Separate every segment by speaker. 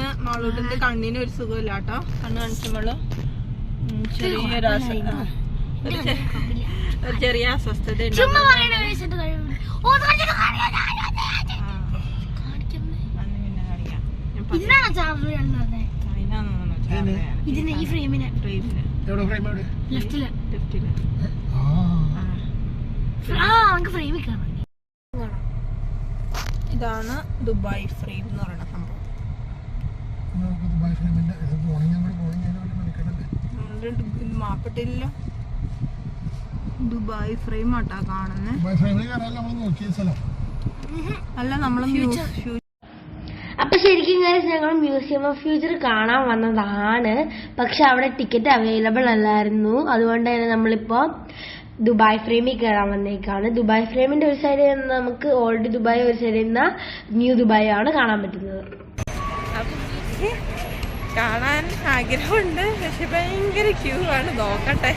Speaker 1: ഇന്ന് മാളൂട്ടിന്റെ കണ്ണിന് ഒരു സുഖമില്ല കേട്ടോ. കണ്ണ് കാണിച്ചുമ്പോള് ഒരു ചെറിയ അസ്വസ്ഥത ഇതാണ് ദുബായ് ഫ്രെയിം എന്ന് പറയുന്ന സംഭവം. മാപ്പിട്ടില്ലല്ലോ. ദുബായ് ഫ്രെയിം ആട്ടാ കാണുന്നത്. അല്ല നമ്മള്
Speaker 2: അപ്പൊ ശരിക്കും ഞങ്ങൾ മ്യൂസിയം ഓഫ് ഫ്യൂച്ചർ കാണാൻ വന്നതാണ്. പക്ഷെ അവിടെ ടിക്കറ്റ് അവൈലബിൾ അല്ലായിരുന്നു. അതുകൊണ്ട് തന്നെ നമ്മളിപ്പോ ദുബായ് ഫ്രെയിമിൽ കയറാൻ വന്നേക്കാണ്. ദുബായ് ഫ്രെയിമിന്റെ ഒരു സൈഡിൽ നിന്ന് നമുക്ക് ഓൾഡ് ദുബായ്, ഒരു സൈഡിൽ നിന്ന് ന്യൂ ദുബായ് ആണ് കാണാൻ പറ്റുന്നത്.
Speaker 1: കാണാൻ ആഗ്രഹമുണ്ട്, പക്ഷെ ഭയങ്കര ക്യൂ ആണ്. നോക്കട്ടെ.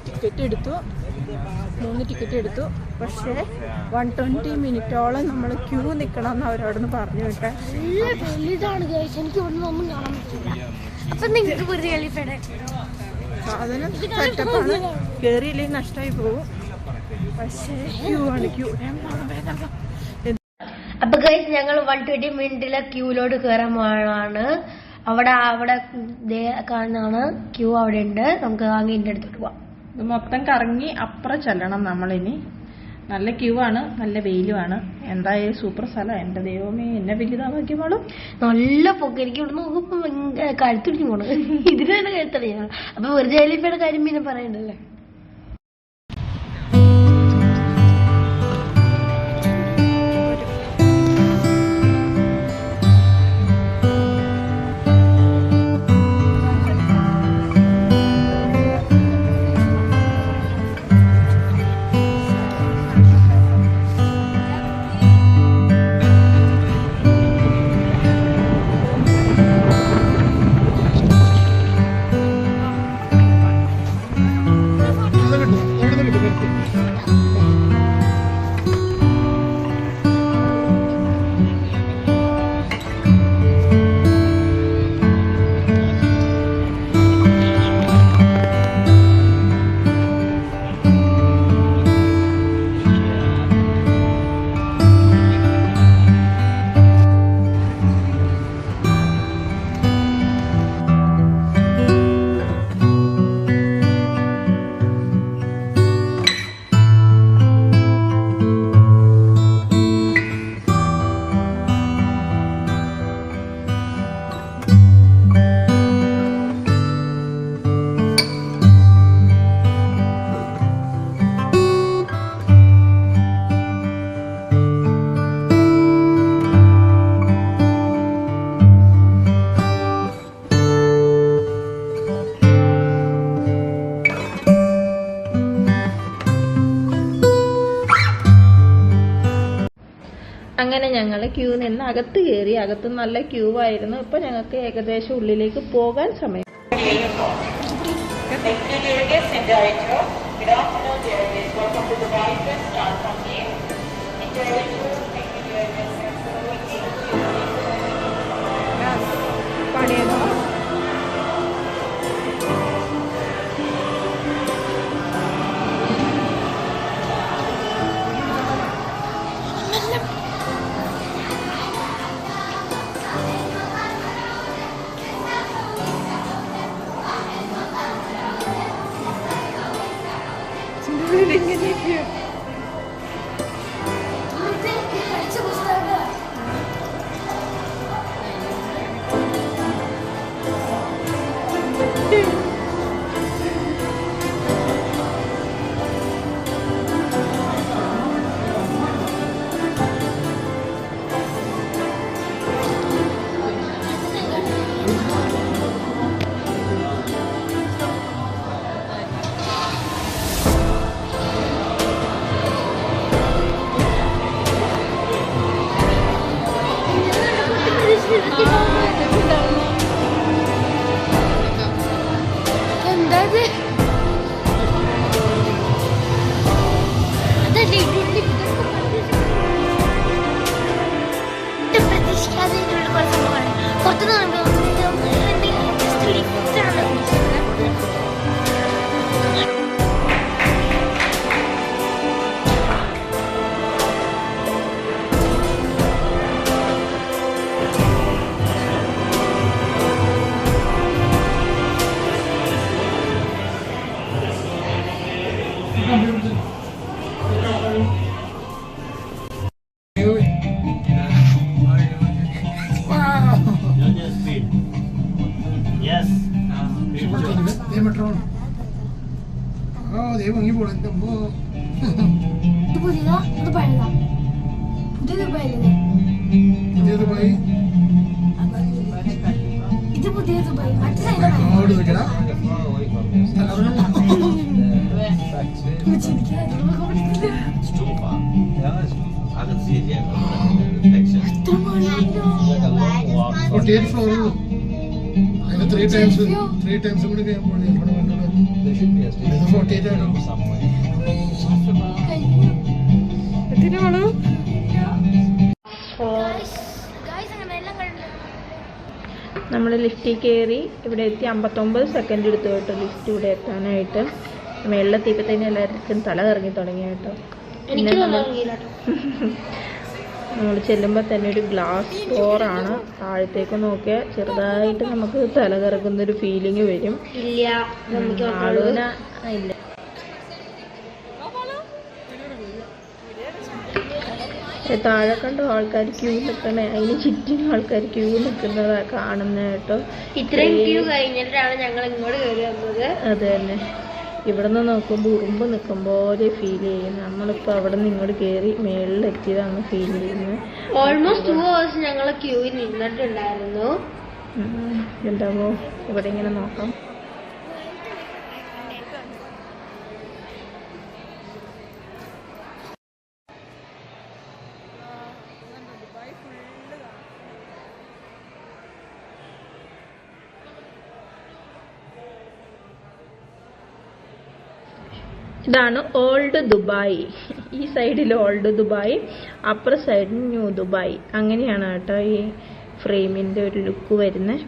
Speaker 1: ടിക്കറ്റ് എടുത്തു, 3 ടിക്കറ്റ് എടുത്തു. പക്ഷേ 120 മിനിറ്റോളം നമ്മൾ ക്യൂ നിൽക്കണം എന്ന് അവരോടൊന്ന് പറഞ്ഞു വിട്ടെ. സാധനം സെറ്റപ്പാണ്, കയറിയില്ലെങ്കിൽ നഷ്ടമായി പോകും. പക്ഷേ ക്യൂ ആണ്, ക്യൂ.
Speaker 2: അപ്പൊ ഗൈസ് ഞങ്ങൾ 120 മിനിറ്റിലെ ക്യൂലോട് കയറാൻ പോവാണ്. അവിടെ കാണുന്നതാണ് ക്യൂ, അവിടെ ഉണ്ട്. നമുക്ക് അങ്ങേന്റെ അടുത്തോട്ട് പോവാം.
Speaker 1: ഇത് മൊത്തം കറങ്ങി അപ്പുറം ചെല്ലണം നമ്മളിനി. നല്ല ക്യൂ ആണ്, നല്ല വെയിലുമാണ്. എന്തായാലും സൂപ്പർ സ്ഥലം. എന്റെ ദൈവമേ, എന്നെ വലുതാ നോക്കിയോളും.
Speaker 2: നല്ല പൊക്ക. എനിക്ക് ഇവിടെ നോക്കുമ്പോ കഴുത്തുടിച്ചു പോണത്. ഇതിന് തന്നെ കഴുത്തറിയാം. അപ്പൊ വെറുതെ എലിഫയുടെ കാര്യം പിന്നെ പറയണ്ടല്ലേ.
Speaker 1: അങ്ങനെ ഞങ്ങൾ ക്യൂ നിന്ന് അകത്ത് കയറി. അകത്ത് നല്ല ക്യൂ ആയിരുന്നു. ഇപ്പൊ ഞങ്ങൾക്ക് ഏകദേശം ഉള്ളിലേക്ക് പോകാൻ സമയം. പണിയതോ
Speaker 2: എന്താ
Speaker 3: അതേ ഭംഗി പോണ
Speaker 2: ഇത് പുതിയതാ ഇത് പഴയതാ പുതിയ ദുബായിലല്ലേ
Speaker 3: പുതിയ ദുബായ്
Speaker 2: ഇത് പുതിയ ദുബായ് മറ്റേ സൈഡിലാണ്
Speaker 3: അവിടെ നിൽക്കടാ ഫ്ലോർ അതിന് ത്രീ ടൈംസ് കൂടി കഴിയുമ്പോൾ 48 ആയിരുന്നു
Speaker 1: നമ്മൾ ലിഫ്റ്റിൽ കയറി ഇവിടെ എത്തി 59 സെക്കൻഡ് എടുത്തു കേട്ടോ ലിഫ്റ്റ് ഇവിടെ എത്താനായിട്ട്. മേളിലെത്തിയപ്പോഴത്തേനും എല്ലാവർക്കും തല കറങ്ങി തുടങ്ങി കേട്ടോ. പിന്നെ നമ്മൾ ചെല്ലുമ്പോൾ തന്നെ ഒരു ഗ്ലാസ് ഡോറാണ്. താഴത്തേക്ക് നോക്കിയാൽ ചെറുതായിട്ട് നമുക്ക് തല കറങ്ങുന്നൊരു ഫീലിംഗ് വരും. ആളൂന ഇല്ല. താഴെ കണ്ടോ ആൾക്കാർ ക്യൂ നിൽക്കണേ, അതിന് ചുറ്റും ആൾക്കാർ ക്യൂ നിൽക്കുന്നതാ കാണുന്ന കേട്ടോ.
Speaker 2: ഇത്രയും ക്യൂ കഴിഞ്ഞിട്ടാണ് ഞങ്ങൾ ഇങ്ങോട്ട് കയറി വന്നത്.
Speaker 1: അത് തന്നെ, ഇവിടെ നിന്ന് നോക്കുമ്പോൾ ഉറുമ്പ് നിൽക്കും പോലെ ഫീൽ ചെയ്യും. നമ്മളിപ്പോൾ അവിടെ നിന്ന് ഇങ്ങോട്ട് കയറി മേളിലെത്തിയതാണ് ഫീൽ ചെയ്യുന്നത്.
Speaker 2: ഓൾമോസ്റ്റ് 2 hours ഞങ്ങൾ ക്യൂവിൽ നിന്നിട്ടുണ്ടായിരുന്നു.
Speaker 1: എന്താവോ ഇവിടെ ഇങ്ങനെ നോക്കാം. ഇതാണ് ഓൾഡ് ദുബായ്. ഈ സൈഡിൽ ഓൾഡ് ദുബായ്, അപ്പുറ സൈഡിൽ ന്യൂ ദുബായ്. അങ്ങനെയാണ് കേട്ടോ ഈ ഫ്രെയിമിൻ്റെ ഒരു ലുക്ക് വരുന്നത്.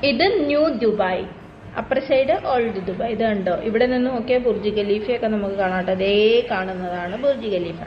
Speaker 1: ഇത് new Dubai, upper side old Dubai. ഇത് കണ്ടോ, ഇവിടെ നിന്ന് നോക്കിയാൽ ബുർജ് ഖലീഫയൊക്കെ നമുക്ക് കാണാം. അതേ കാണുന്നതാണ് ബുർജ് ഖലീഫ.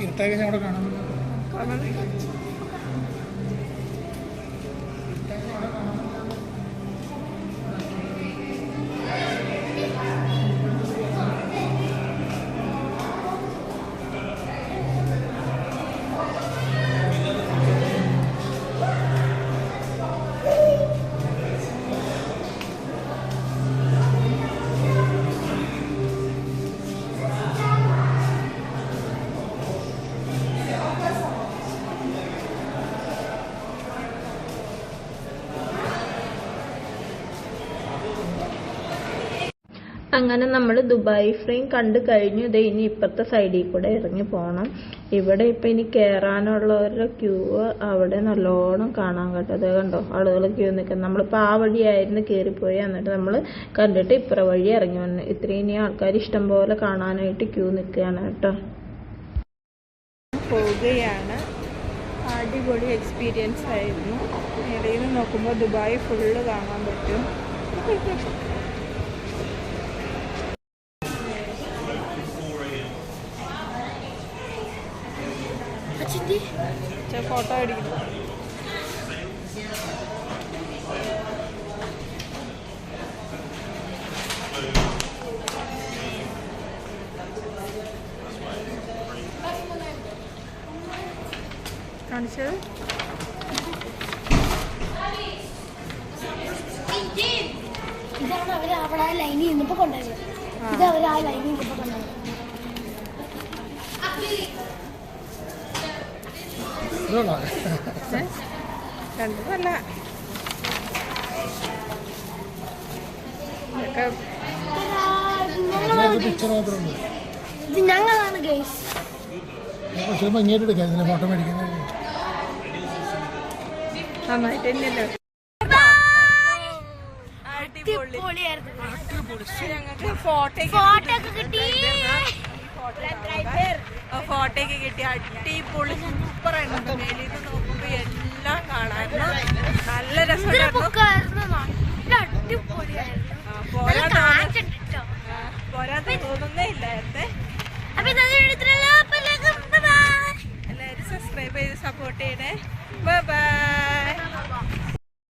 Speaker 3: ഇരുട്ടായി കഴിഞ്ഞാൽ അവിടെ കാണാൻ
Speaker 1: അങ്ങനെ നമ്മൾ ദുബായ് ഫ്രെയിം കണ്ടു കഴിഞ്ഞു. ഇത് ഇനി ഇപ്പുറത്തെ സൈഡിൽ കൂടെ ഇറങ്ങി പോകണം. ഇവിടെ ഇപ്പം ഇനി കയറാനുള്ളവരുടെ ക്യൂ അവിടെ നല്ലോണം കാണാൻ കേട്ടോ. അത് കണ്ടോ, ആളുകൾ ക്യൂ നിൽക്കുന്നത്. നമ്മളിപ്പോൾ ആ വഴിയായിരുന്നു കയറിപ്പോയി. എന്നിട്ട് നമ്മൾ കണ്ടിട്ട് ഇപ്പുറ വഴി ഇറങ്ങി വന്നു. ഇത്രയും ഇനി ആൾക്കാർ ഇഷ്ടം പോലെ കാണാനായിട്ട് ക്യൂ നിൽക്കുകയാണ് കേട്ടോ. പോവുകയാണ്. അടിപൊളി എക്സ്പീരിയൻസ് ആയിരുന്നു. ഇടയിൽ നിന്ന് നോക്കുമ്പോൾ ദുബായ് ഫുള്ള് കാണാൻ പറ്റും. ഫോട്ടോ അടിക്കുന്നു. കാണിച്ചത്
Speaker 2: ഇതാണ് അവര് അവിടെ ആ ലൈനിൽ നിന്നപ്പോ കൊണ്ടുപോയത്. ഇത് അവര് ആ ലൈനിൽ നിന്നപ്പോ കൊണ്ടുപോയത്.
Speaker 1: കണ്ടതല്ല,
Speaker 3: പിക്ചർ മാത്രമുണ്ട്.
Speaker 2: ഇത് ഞങ്ങളാണ് ഗൈസ്.
Speaker 3: ചിലപ്പോൾ ഇങ്ങോട്ട് എടുക്കാം. ഇതിനെ ഫോട്ടോ മേടിക്കുന്നത്
Speaker 1: നന്നായിട്ട് തന്നെയല്ലോ. ഫോട്ടോയൊക്കെ കിട്ടി. അടിപൊളി സൂപ്പറായിരുന്നു. മേലിൽ നിന്ന് നോക്കുമ്പോ എല്ലാം കാണായിരുന്നു. നല്ല രസമായിരുന്നു.
Speaker 2: അടിപൊളിയായിരുന്നു.